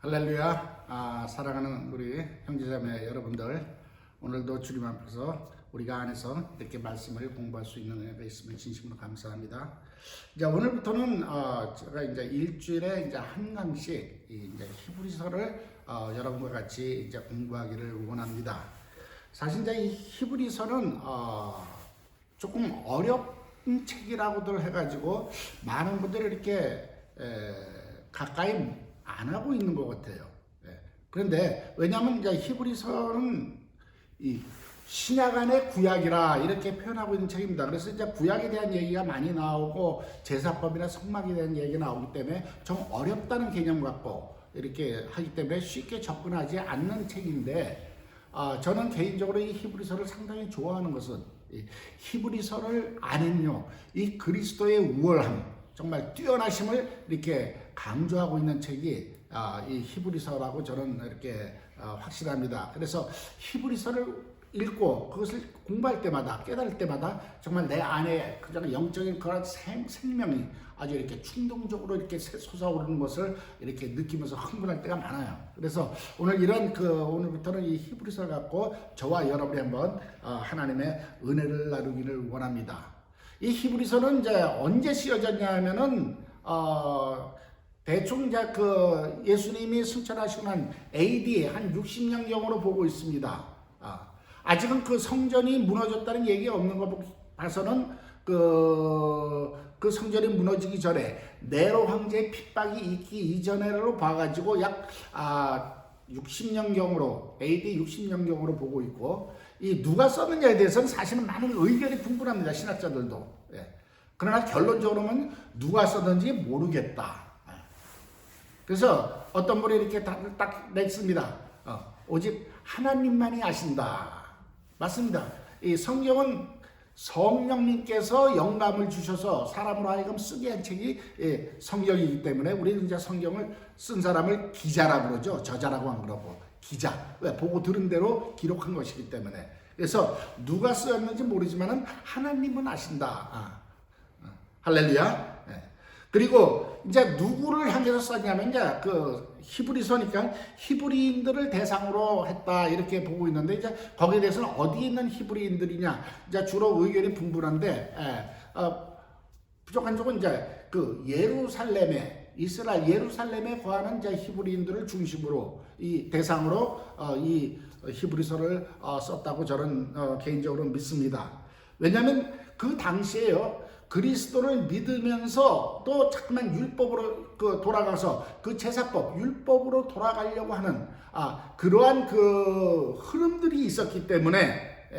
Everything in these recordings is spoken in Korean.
할렐루야. 사랑하는 우리 형제자매 여러분들, 오늘도 주님 앞에서 우리가 안에서 이렇게 말씀을 공부할 수 있는 은혜가 있으면 진심으로 감사합니다. 이제 오늘부터는 제가 이제 일주일에 이제 한 강씩 이제 히브리서를 여러분과 같이 이제 공부하기를 원합니다. 사실 이제 이 히브리서는 조금 어렵은 책이라고들 해가지고 많은 분들이 이렇게 가까이 안 하고 있는 것 같아요. 그런데 왜냐하면 이제 히브리서는 이 신약 안의 구약이라 이렇게 표현하고 있는 책입니다. 그래서 이제 구약에 대한 얘기가 많이 나오고 제사법이나 성막에 대한 얘기가 나오기 때문에 좀 어렵다는 개념 갖고 이렇게 하기 때문에 쉽게 접근하지 않는 책인데, 저는 개인적으로 이 히브리서를 상당히 좋아하는 것은 이 히브리서를 안은요, 이 그리스도의 우월함, 정말 뛰어나심을 이렇게 강조하고 있는 책이 이 히브리서라고 저는 이렇게 확신합니다. 그래서 히브리서를 읽고 그것을 공부할 때마다, 깨달을 때마다 정말 내 안에 그런 영적인 그런 생명이 아주 이렇게 충동적으로 이렇게 솟아오르는 것을 이렇게 느끼면서 흥분할 때가 많아요. 그래서 오늘 오늘부터는 이 히브리서를 갖고 저와 여러분이 한번 하나님의 은혜를 나누기를 원합니다. 이 히브리서는 이제 언제 쓰여졌냐 하면은 대충 이제 예수님이 승천하시고 난 AD 한 60년경으로 보고 있습니다. 아직은 그 성전이 무너졌다는 얘기가 없는 거 봐서는 그 성전이 무너지기 전에 네로 황제의 핍박이 있기 이전으로 봐가지고 약 60년경으로 AD 60년경으로 보고 있고, 이 누가 썼느냐에 대해서는 사실은 많은 의견이 분분합니다. 신학자들도. 그러나 결론적으로는 누가 썼는지 모르겠다. 그래서 어떤 분이 이렇게 딱 냈습니다. 오직 하나님만이 아신다. 맞습니다. 이 성경은 성령님께서 영감을 주셔서 사람으로 하여금 쓰게 한 책이 성경이기 때문에 우리는 이제 성경을 쓴 사람을 기자라고 그러죠. 저자라고 안 그러고 기자. 왜? 보고 들은 대로 기록한 것이기 때문에. 그래서 누가 쓰였는지 모르지만은 하나님은 아신다. 할렐루야. 그리고 이제 누구를 향해서 썼냐면 이제 히브리서니까 히브리인들을 대상으로 했다 이렇게 보고 있는데, 이제 거기에 대해서는 어디에 있는 히브리인들이냐, 이제 주로 의견이 분분한데, 부족한 쪽은 이제 예루살렘에, 이스라엘 예루살렘에 거하는 이제 히브리인들을 중심으로 이 대상으로 이 히브리서를 썼다고 저는 개인적으로 믿습니다. 왜냐하면 그 당시에요, 그리스도를 믿으면서 또 자꾸만 율법으로 돌아가서 그 제사법, 율법으로 돌아가려고 하는 그러한 흐름들이 있었기 때문에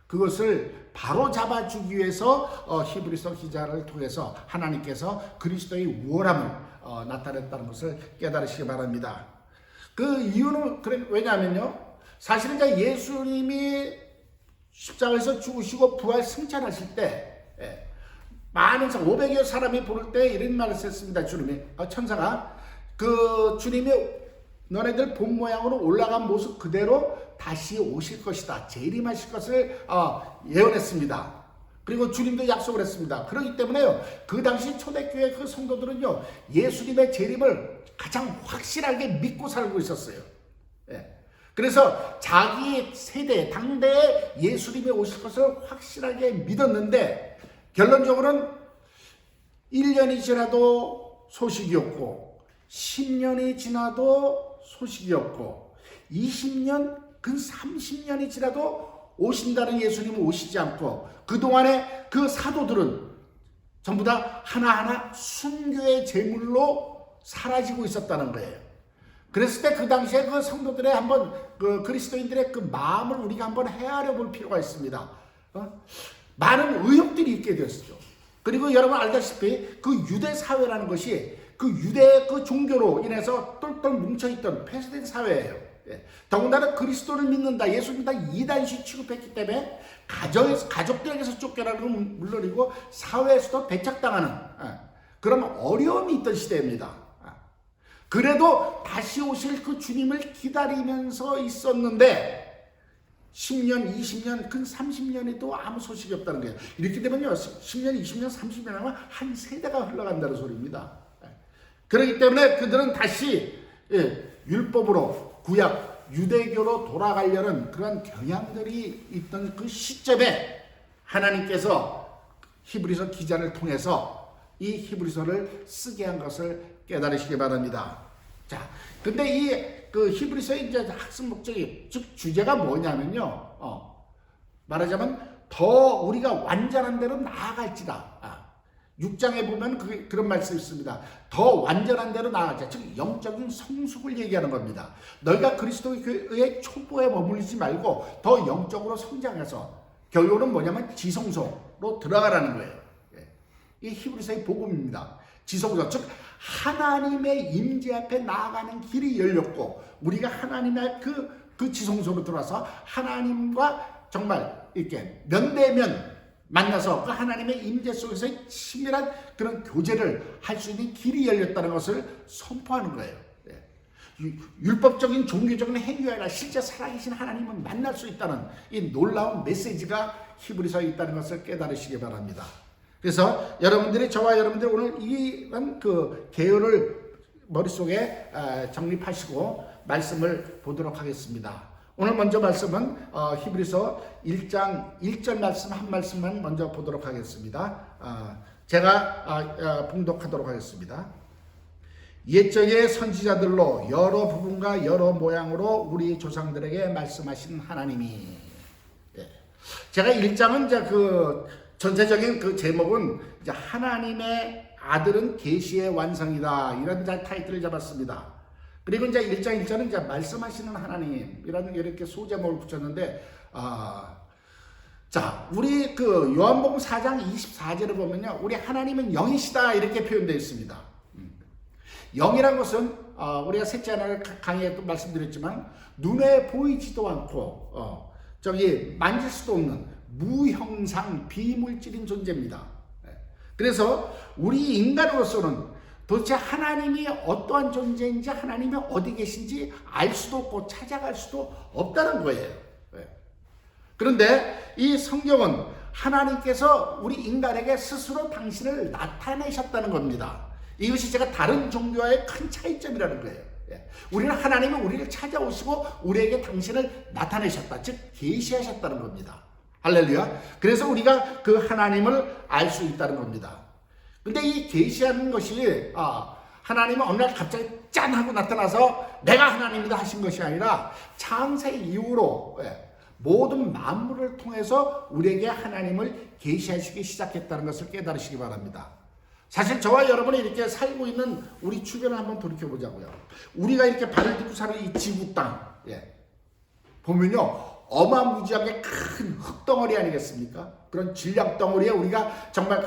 그것을 바로 잡아주기 위해서 히브리서 기자를 통해서 하나님께서 그리스도의 우월함을 나타냈다는 것을 깨달으시기 바랍니다. 그 이유는 왜냐하면요, 사실은 이제 예수님이 십자가에서 죽으시고 부활 승천하실 때 많은 500여 사람이 부를 때 이런 말을 했습니다. 주님이 천사가 주님이 너네들 본 모양으로 올라간 모습 그대로 다시 오실 것이다, 재림하실 것을 예언했습니다. 그리고 주님도 약속을 했습니다. 그렇기 때문에요, 그 당시 초대교회 그 성도들은요, 예수님의 재림을 가장 확실하게 믿고 살고 있었어요. 그래서 자기 세대 당대에 예수님이 오실 것을 확실하게 믿었는데, 결론적으로는 1년이 지나도 소식이 없고 10년이 지나도 소식이 없고 20년, 근 30년이 지나도 오신다는 예수님은 오시지 않고, 그동안에 그 사도들은 전부 다 하나하나 순교의 제물로 사라지고 있었다는 거예요. 그랬을 때 그 당시에 그 성도들의 한번 그리스도인들의 그 마음을 우리가 한번 헤아려 볼 필요가 있습니다. 많은 의혹들이 있게 되었죠. 그리고 여러분 알다시피 그 유대 사회라는 것이 그 유대 그 종교로 인해서 똘똘 뭉쳐있던 폐쇄된 사회예요. 더군다나 그리스도를 믿는다, 예수 믿는다 이단식 취급했기 때문에 가족들에게서 쫓겨나는 건 물론이고 사회에서도 배척당하는 그런 어려움이 있던 시대입니다. 그래도 다시 오실 그 주님을 기다리면서 있었는데 10년, 20년, 근 30년에도 아무 소식이 없다는 거예요. 이렇게 되면요, 10년, 20년, 30년 하면 한 세대가 흘러간다는 소리입니다. 그렇기 때문에 그들은 다시 율법으로 구약 유대교로 돌아가려는 그런 경향들이 있던 그 시점에 하나님께서 히브리서 기자를 통해서 이 히브리서를 쓰게 한 것을 깨달으시기 바랍니다. 자, 근데 이 그 히브리서의 이제 학습 목적이, 즉 주제가 뭐냐면요. 말하자면 더 우리가 완전한 대로 나아갈지다. 6장에 보면 그런 말씀이 있습니다. 더 완전한 대로 나아가자. 즉 영적인 성숙을 얘기하는 겁니다. 너희가 그리스도의 초보에 머물리지 말고 더 영적으로 성장해서 결론은 뭐냐면 지성소로 들어가라는 거예요. 이 히브리서의 복음입니다. 지성소, 즉 하나님의 임재 앞에 나아가는 길이 열렸고 우리가 하나님의 그 지성소로 들어와서 하나님과 정말 이렇게 면대면 만나서 그 하나님의 임재 속에서 친밀한 그런 교제를 할 수 있는 길이 열렸다는 것을 선포하는 거예요. 율법적인 종교적인 행위가 아니라 실제 살아계신 하나님을 만날 수 있다는 이 놀라운 메시지가 히브리서에 있다는 것을 깨달으시기 바랍니다. 그래서 여러분들이, 저와 여러분들이 오늘 이런 그 개요를 머릿속에 정립하시고 말씀을 보도록 하겠습니다. 오늘 먼저 말씀은 히브리서 1장 1절 말씀 한 말씀만 먼저 보도록 하겠습니다. 제가 봉독하도록 하겠습니다. 옛적의 선지자들로 여러 부분과 여러 모양으로 우리 조상들에게 말씀하신 하나님이, 제가 1장은 이제 그 전체적인 그 제목은 이제 하나님의 아들은 계시의 완성이다, 이런 타이틀을 잡았습니다. 그리고 이제 1장 1절은 이제 말씀하시는 하나님이라는 이렇게 소제목을 붙였는데, 자, 우리 그 요한복음 4장 24절을 보면요, 우리 하나님은 영이시다 이렇게 표현되어 있습니다. 영이란 것은 우리가 셋째 하나를 강의에 또 말씀드렸지만 눈에 보이지도 않고 저기 만질 수도 없는 무형상 비물질인 존재입니다. 그래서 우리 인간으로서는 도대체 하나님이 어떠한 존재인지, 하나님이 어디 계신지 알 수도 없고 찾아갈 수도 없다는 거예요. 그런데 이 성경은 하나님께서 우리 인간에게 스스로 당신을 나타내셨다는 겁니다. 이것이 제가 다른 종교와의 큰 차이점이라는 거예요. 우리는 하나님은 우리를 찾아오시고 우리에게 당신을 나타내셨다, 즉 계시하셨다는 겁니다. 할렐루야. 그래서 우리가 그 하나님을 알 수 있다는 겁니다. 근데 이 계시하는 것이 하나님은 어느 날 갑자기 짠 하고 나타나서 내가 하나님이다 하신 것이 아니라 창세 이후로 모든 만물을 통해서 우리에게 하나님을 계시하시기 시작했다는 것을 깨달으시기 바랍니다. 사실 저와 여러분이 이렇게 살고 있는 우리 주변을 한번 돌이켜보자고요. 우리가 이렇게 발을 딛고 사는 이 지구 땅, 보면요, 어마무지하게 큰 흙덩어리 아니겠습니까? 그런 질량덩어리에 우리가 정말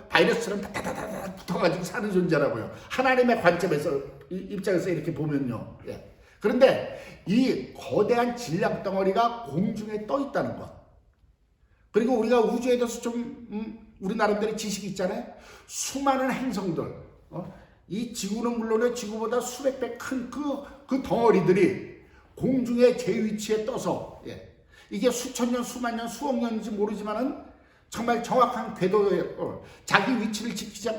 바이러스처럼 다다다다 붙어가지고 사는 존재라고요. 하나님의 관점에서, 입장에서 이렇게 보면요. 그런데 이 거대한 질량덩어리가 공중에 떠 있다는 것. 그리고 우리가 우주에 대해서 좀 우리 나름대로 지식이 있잖아요. 수많은 행성들, 이 지구는 물론이고 지구보다 수백 배 큰 그 덩어리들이 공중에 제 위치에 떠서, 이게 수천 년, 수만 년, 수억 년인지 모르지만은 정말 정확한 궤도에 자기 위치를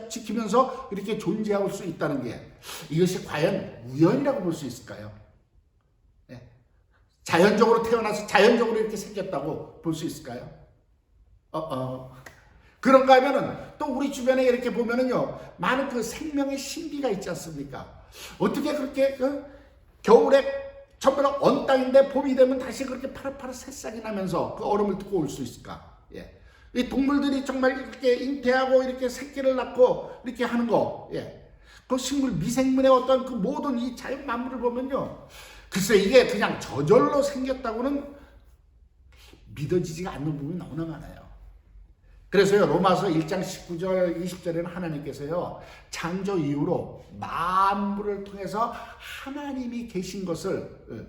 지키면서 이렇게 존재할 수 있다는 게, 이것이 과연 우연이라고 볼 수 있을까요? 자연적으로 태어나서 자연적으로 이렇게 생겼다고 볼 수 있을까요? 그런가 하면은 또 우리 주변에 이렇게 보면은요, 많은 그 생명의 신비가 있지 않습니까? 어떻게 그렇게 겨울에 전부 다 언 땅인데 봄이 되면 다시 그렇게 파릇파릇 새싹이 나면서 그 얼음을 뚫고 올 수 있을까? 이 동물들이 정말 이렇게 잉태하고 이렇게 새끼를 낳고 이렇게 하는 거, 그 식물 미생물의 어떤 그 모든 이 자연 만물을 보면요, 글쎄 이게 그냥 저절로 생겼다고는 믿어지지가 않는 부분이 너무나 많아요. 그래서요, 로마서 1장 19절 20절에는 하나님께서요, 창조 이후로 만물을 통해서 하나님이 계신 것을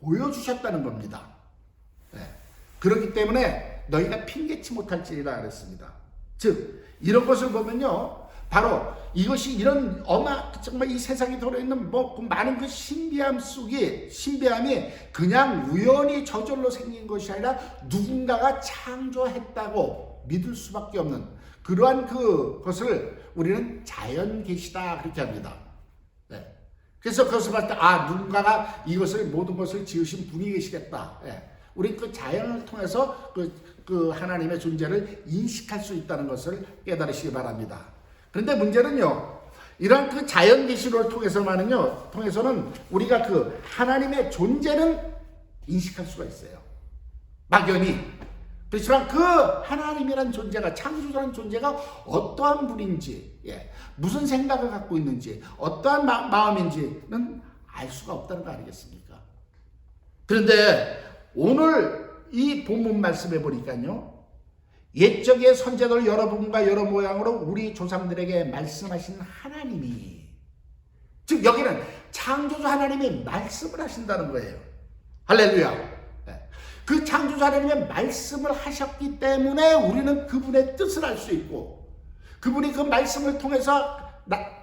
보여주셨다는 겁니다. 그렇기 때문에 너희가 핑계치 못할지라 그랬습니다. 즉 이런 것을 보면요, 바로 이것이 이런 정말 이 세상에 들어있는 그 많은 그 신비함이 그냥 우연히 저절로 생긴 것이 아니라 누군가가 창조했다고 믿을 수밖에 없는 그러한 그것을 우리는 자연 계시다 그렇게 합니다. 그래서 그것을 봤을 때 누군가가 이것을 모든 것을 지으신 분이 계시겠다. 예. 우리 그 자연을 통해서 그 하나님의 존재를 인식할 수 있다는 것을 깨달으시기 바랍니다. 그런데 문제는요, 이러한 그 자연 계시를 통해서는 우리가 그 하나님의 존재는 인식할 수가 있어요. 막연히. 그렇지만 그 하나님이란 존재가, 창조자라는 존재가 어떠한 분인지, 무슨 생각을 갖고 있는지, 어떠한 마음인지는 알 수가 없다는 거 아니겠습니까? 그런데 오늘 이 본문 말씀에 보니까요, 옛적의 선자들 여러분과 여러 모양으로 우리 조상들에게 말씀하신 하나님이, 즉 여기는 창조주 하나님이 말씀을 하신다는 거예요. 할렐루야. 그 창조주 하나님의 말씀을 하셨기 때문에 우리는 그분의 뜻을 알 수 있고, 그분이 그 말씀을 통해서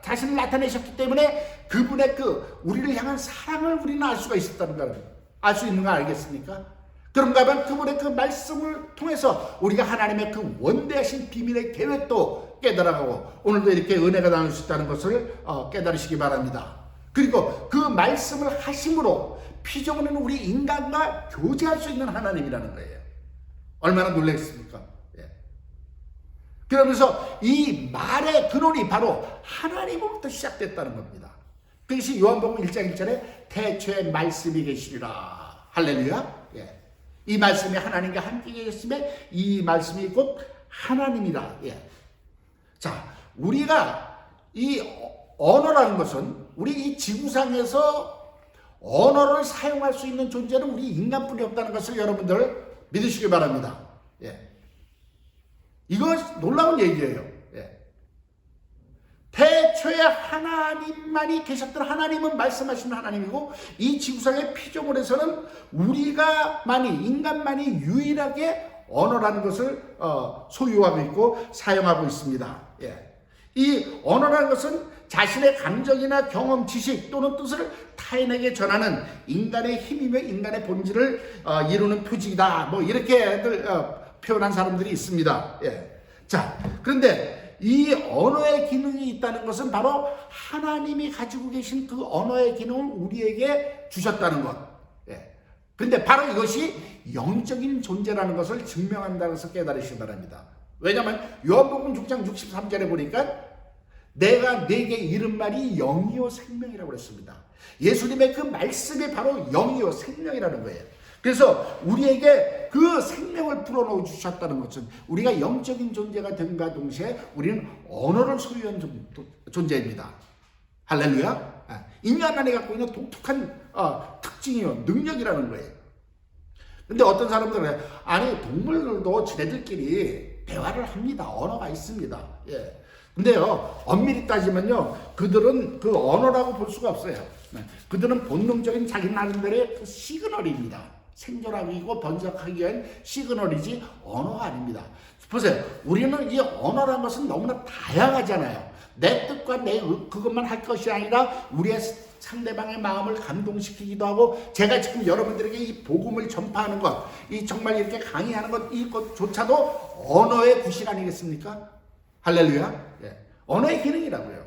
자신을 나타내셨기 때문에 그분의 우리를 향한 사랑을 우리는 알 수가 있었다는 걸, 알 수 있는 거 알겠습니까? 그런가 하면 그분의 그 말씀을 통해서 우리가 하나님의 그 원대하신 비밀의 계획도 깨달아가고 오늘도 이렇게 은혜가 나눌 수 있다는 것을 깨달으시기 바랍니다. 그리고 그 말씀을 하심으로 피조물은 우리 인간과 교제할 수 있는 하나님이라는 거예요. 얼마나 놀라겠습니까? 그러면서 이 말의 근원이 바로 하나님으로부터 시작됐다는 겁니다. 그것이 요한복음 1장 1절에 태초에 말씀이 계시리라. 할렐루야. 이 말씀이 하나님과 함께 계셨음에 이 말씀이 곧 하나님이라. 자, 우리가 이 언어라는 것은 우리 이 지구상에서 언어를 사용할 수 있는 존재는 우리 인간뿐이 없다는 것을 여러분들 믿으시기 바랍니다. 이거 놀라운 얘기예요. 태초에 하나님만이 계셨던, 하나님은 말씀하시는 하나님이고, 이 지구상의 피조물에서는 인간만이 유일하게 언어라는 것을 소유하고 있고 사용하고 있습니다. 이 언어라는 것은 자신의 감정이나 경험, 지식 또는 뜻을 타인에게 전하는 인간의 힘이며 인간의 본질을 이루는 표직이다. 뭐 이렇게들 표현한 사람들이 있습니다. 자, 그런데 이 언어의 기능이 있다는 것은 바로 하나님이 가지고 계신 그 언어의 기능을 우리에게 주셨다는 것. 그런데 바로 이것이 영적인 존재라는 것을 증명한다는 것을 깨달으시기 바랍니다. 왜냐하면 요한복음 6장 63절에 보니까 내가 네게 이른 말이 영이요 생명이라고 그랬습니다. 예수님의 그 말씀이 바로 영이요 생명이라는 거예요. 그래서 우리에게 그 생명을 불어넣어 주셨다는 것은 우리가 영적인 존재가 된과 동시에 우리는 언어를 소유한 존재입니다. 할렐루야. 인간 안에 갖고 있는 독특한 특징이요, 능력이라는 거예요. 근데 어떤 사람들은 아니 동물들도 지네들끼리 대화를 합니다. 언어가 있습니다. 근데요, 엄밀히 따지면요, 그들은 그 언어라고 볼 수가 없어요. 그들은 본능적인 자기 나름대로의 그 시그널입니다. 생존하기고 번성하기 위한 시그널이지 언어가 아닙니다. 보세요. 우리는 이 언어라는 것은 너무나 다양하잖아요. 내 뜻과 그것만 할 것이 아니라 우리의 상대방의 마음을 감동시키기도 하고, 제가 지금 여러분들에게 이 복음을 전파하는 것, 이 정말 이렇게 강의하는 것, 이것조차도 언어의 구실 아니겠습니까? 할렐루야. 언어의 기능이라고요.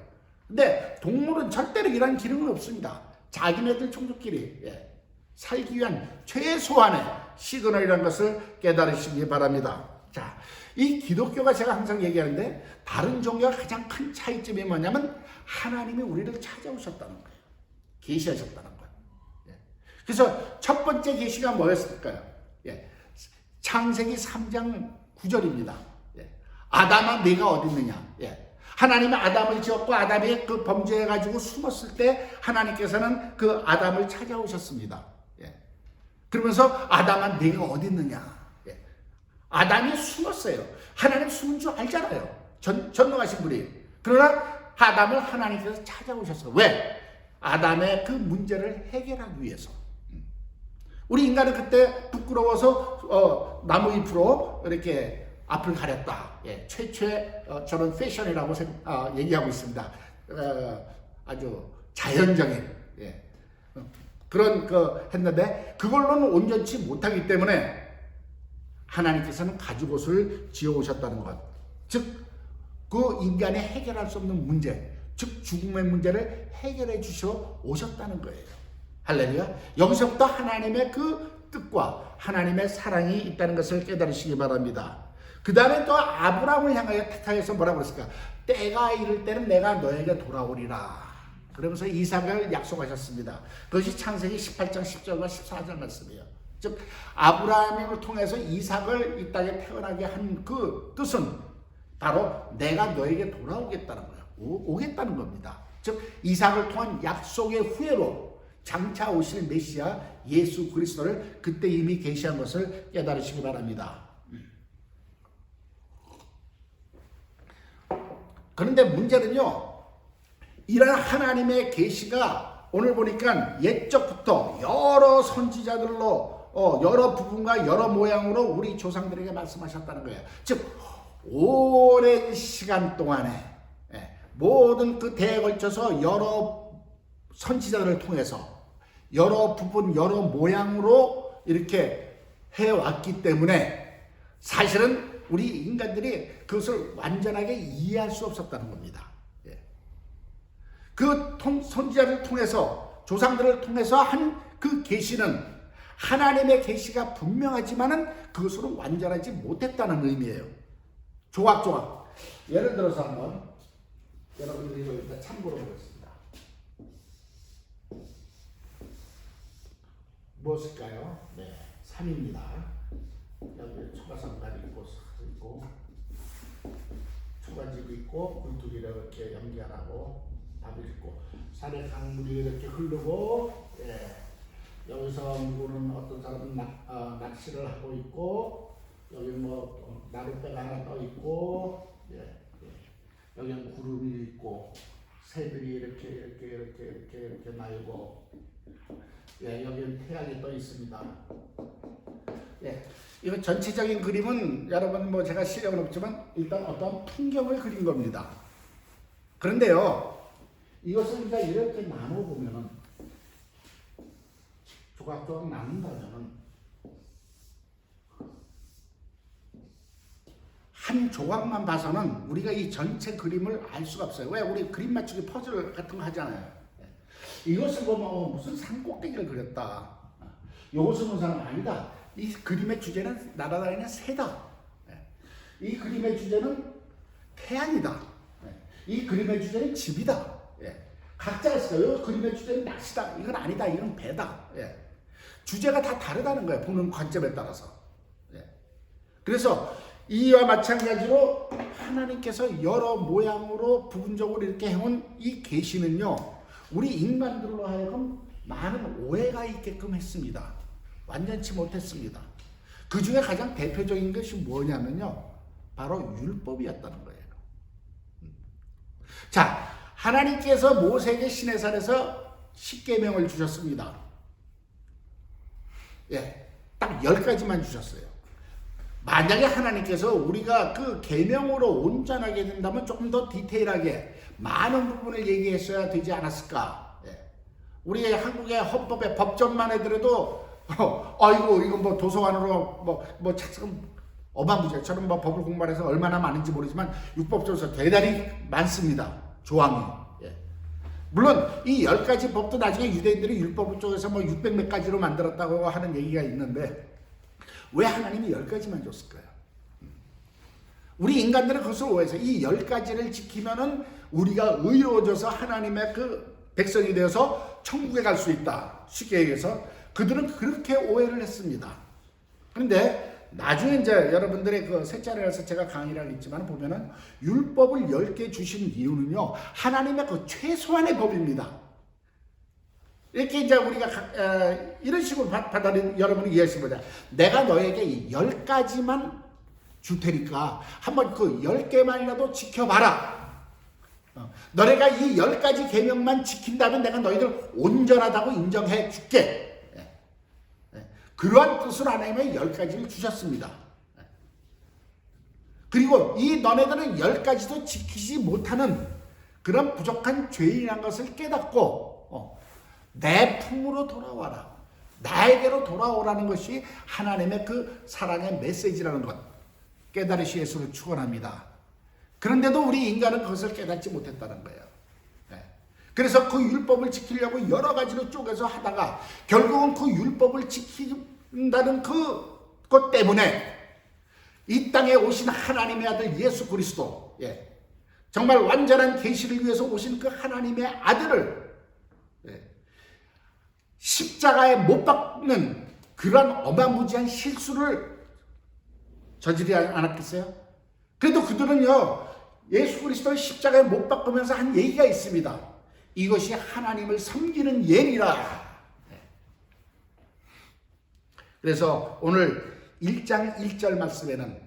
근데 동물은 절대로 이런 기능은 없습니다. 자기네들 종족끼리 살기 위한 최소한의 시그널이라는 것을 깨달으시기 바랍니다. 자, 이 기독교가 제가 항상 얘기하는데 다른 종교와 가장 큰 차이점이 뭐냐면 하나님이 우리를 찾아오셨다는 거예요. 계시하셨다는 거예요. 그래서 첫 번째 계시가 뭐였을까요? 창세기 3장 9절입니다. 아담아 네가 어디 있느냐. 하나님이 아담을 지었고 아담이 그 범죄해가지고 숨었을 때 하나님께서는 그 아담을 찾아오셨습니다. 그러면서 아담아 네가 어디 있느냐. 아담이 숨었어요. 하나님 숨은 줄 알잖아요. 전능하신 분이. 그러나 아담을 하나님께서 찾아오셨어요. 왜? 아담의 그 문제를 해결하기 위해서. 우리 인간은 그때 부끄러워서 나무 잎으로 이렇게 앞을 가렸다. 최초의 저는 패션이라고 얘기하고 있습니다. 아주 자연적인 그런 했는데 그걸로는 온전치 못하기 때문에 하나님께서는 가죽옷을 지어 오셨다는 것. 즉, 그 인간이 해결할 수 없는 문제, 즉 죽음의 문제를 해결해 주셔 오셨다는 거예요. 할렐루야. 여기서부터 하나님의 그 뜻과 하나님의 사랑이 있다는 것을 깨달으시기 바랍니다. 그 다음에 또 아브라함을 향하여 택하여서 뭐라고 그랬을까? 때가 이를 때는 내가 너에게 돌아오리라. 그러면서 이삭을 약속하셨습니다. 그것이 창세기 18장 10절과 14절 말씀이에요. 즉 아브라함을 통해서 이삭을 이 땅에 태어나게 한 그 뜻은 바로 내가 너에게 돌아오겠다는 거예요. 오겠다는 겁니다. 즉 이삭을 통한 약속의 후예로 장차 오실 메시아 예수 그리스도를 그때 이미 계시한 것을 깨달으시기 바랍니다. 그런데 문제는요, 이런 하나님의 계시가 오늘 보니까 옛적부터 여러 선지자들로 여러 부분과 여러 모양으로 우리 조상들에게 말씀하셨다는 거예요. 즉 오랜 시간 동안에 모든 그 대에 걸쳐서 여러 선지자들을 통해서 여러 부분 여러 모양으로 이렇게 해왔기 때문에 사실은 우리 인간들이 그것을 완전하게 이해할 수 없었다는 겁니다. 그 선지자를 통해서 조상들을 통해서 한 그 계시는 하나님의 계시가 분명하지만은 그것으로 완전하지 못했다는 의미예요. 조각조각. 예를 들어서 한번 여러분들이 이거 일단 참고로 보겠습니다. 무엇일까요? 네, 3입니다. 여기 초가상가리 있고 초가지도 있고 굴뚝이를 이렇게 연기하라고 밥을 있고 산에 강물이 이렇게 흐르고 여기서 누구는 어떤 사람은 낚시를 하고 있고 여기 뭐 나룻배가 하나 떠 있고 여기는 구름이 있고 새들이 이렇게 날고 여기는 태양이 떠 있습니다. 이거 전체적인 그림은 여러분 뭐 제가 시력은 없지만 일단 어떤 풍경을 그린 겁니다. 그런데요, 이것을 우리가 이렇게 나눠보면은 조각조각 나눈다면은 한 조각만 봐서는 우리가 이 전체 그림을 알 수가 없어요. 왜? 우리 그림 맞추기 퍼즐 같은 거 하잖아요. 이것을 보면 무슨 산꼭대기를 그렸다. 이것을 보는 사람은 아니다. 이 그림의 주제는 날아다니는 새다. 이 그림의 주제는 태양이다. 이 그림의 주제는 집이다. 각자가 있어요. 이 그림의 주제는 낚시다. 이건 아니다. 이건 배다. 주제가 다 다르다는 거예요. 보는 관점에 따라서. 그래서 이와 마찬가지로 하나님께서 여러 모양으로 부분적으로 이렇게 해온 이 계시는요, 우리 인간들로 하여금 많은 오해가 있게끔 했습니다. 완전치 못했습니다. 그 중에 가장 대표적인 것이 뭐냐면요, 바로 율법이었다는 거예요. 자, 하나님께서 모세에게 시내산에서 십계명을 주셨습니다. 딱 10가지만 주셨어요. 만약에 하나님께서 우리가 그 계명으로 온전하게 된다면 조금 더 디테일하게 많은 부분을 얘기했어야 되지 않았을까? 우리 한국의 헌법의 법전만 해더라도 아이고 이거 뭐 도서관으로 뭐 책은 어마무시해. 저는 뭐 법을 공부해서 얼마나 많은지 모르지만 율법조서 대단히 많습니다. 조항이. 물론 이 10가지 법도 나중에 유대인들이 율법 쪽에서 뭐 600몇 가지로 만들었다고 하는 얘기가 있는데 왜 하나님이 10가지만 줬을까요? 우리 인간들은 그것을 오해해서 이 10가지를 지키면은 우리가 의로워져서 하나님의 그 백성이 되어서 천국에 갈 수 있다. 쉽게 얘기해서 그들은 그렇게 오해를 했습니다. 그런데 나중에 이제 여러분들의 그 셋째라서 제가 강의를 했지만 보면은 율법을 10개 주신 이유는요, 하나님의 그 최소한의 법입니다. 이렇게 이제 우리가 이런 식으로 여러분이 이해하시면 보자. 내가 너에게 10가지만 줄 테니까 한번 그 10개만이라도 지켜봐라. 너네가 이 10가지 계명만 지킨다면 내가 너희들 온전하다고 인정해 줄게. 그러한 뜻으로 하나님의 10가지를 주셨습니다. 그리고 이 너네들은 10가지도 지키지 못하는 그런 부족한 죄인이라는 것을 깨닫고 내 품으로 돌아와라. 나에게로 돌아오라는 것이 하나님의 그 사랑의 메시지라는 것. 깨달으시 예수를 축원합니다. 그런데도 우리 인간은 그것을 깨닫지 못했다는 거예요. 그래서 그 율법을 지키려고 여러 가지로 쪼개서 하다가 결국은 그 율법을 지킨다는 그것 때문에 이 땅에 오신 하나님의 아들 예수 그리스도, 정말 완전한 계시를 위해서 오신 그 하나님의 아들을 십자가에 못 박는 그런 어마무지한 실수를 저지르지 않았겠어요? 그래도 그들은요, 예수 그리스도를 십자가에 못 박으면서 한 얘기가 있습니다. 이것이 하나님을 섬기는 예니라. 그래서 오늘 1장 1절 말씀에는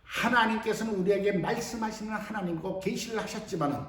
하나님께서는 우리에게 말씀하시는 하나님이고 계시를 하셨지만은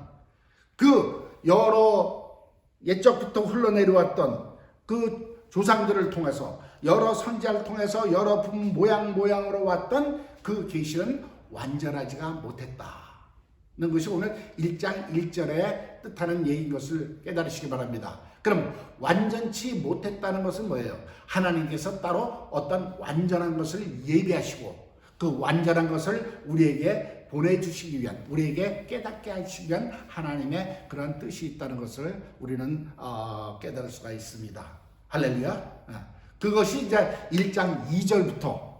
그 여러 옛적부터 흘러내려왔던 그 조상들을 통해서 여러 선지자를 통해서 여러 모양으로 왔던 그 계시는 완전하지가 못했다는 것이 오늘 1장 1절에 뜻하는 얘기인 것을 깨달으시기 바랍니다. 그럼 완전치 못했다는 것은 뭐예요? 하나님께서 따로 어떤 완전한 것을 예비하시고 그 완전한 것을 우리에게 보내주시기 위한, 우리에게 깨닫게 하시기 위한 하나님의 그런 뜻이 있다는 것을 우리는 깨달을 수가 있습니다. 할렐루야. 그것이 이제 1장 2절부터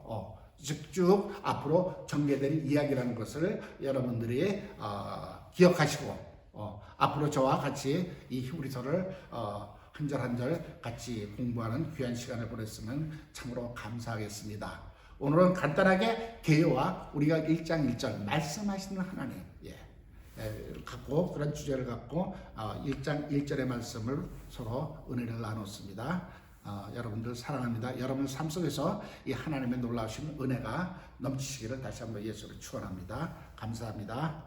쭉 앞으로 전개될 이야기라는 것을 여러분들이 기억하시고 앞으로 저와 같이 이 히브리서를 한 절 한 절 같이 공부하는 귀한 시간을 보냈으면 참으로 감사하겠습니다. 오늘은 간단하게 개요와 우리가 1장 1절 말씀하시는 하나님 갖고 그런 주제를 갖고 1장 1절의 말씀을 서로 은혜를 나눴습니다. 여러분들 사랑합니다. 여러분 삶 속에서 이 하나님의 놀라우신 은혜가 넘치시기를 다시 한번 예수로 축원합니다. 감사합니다.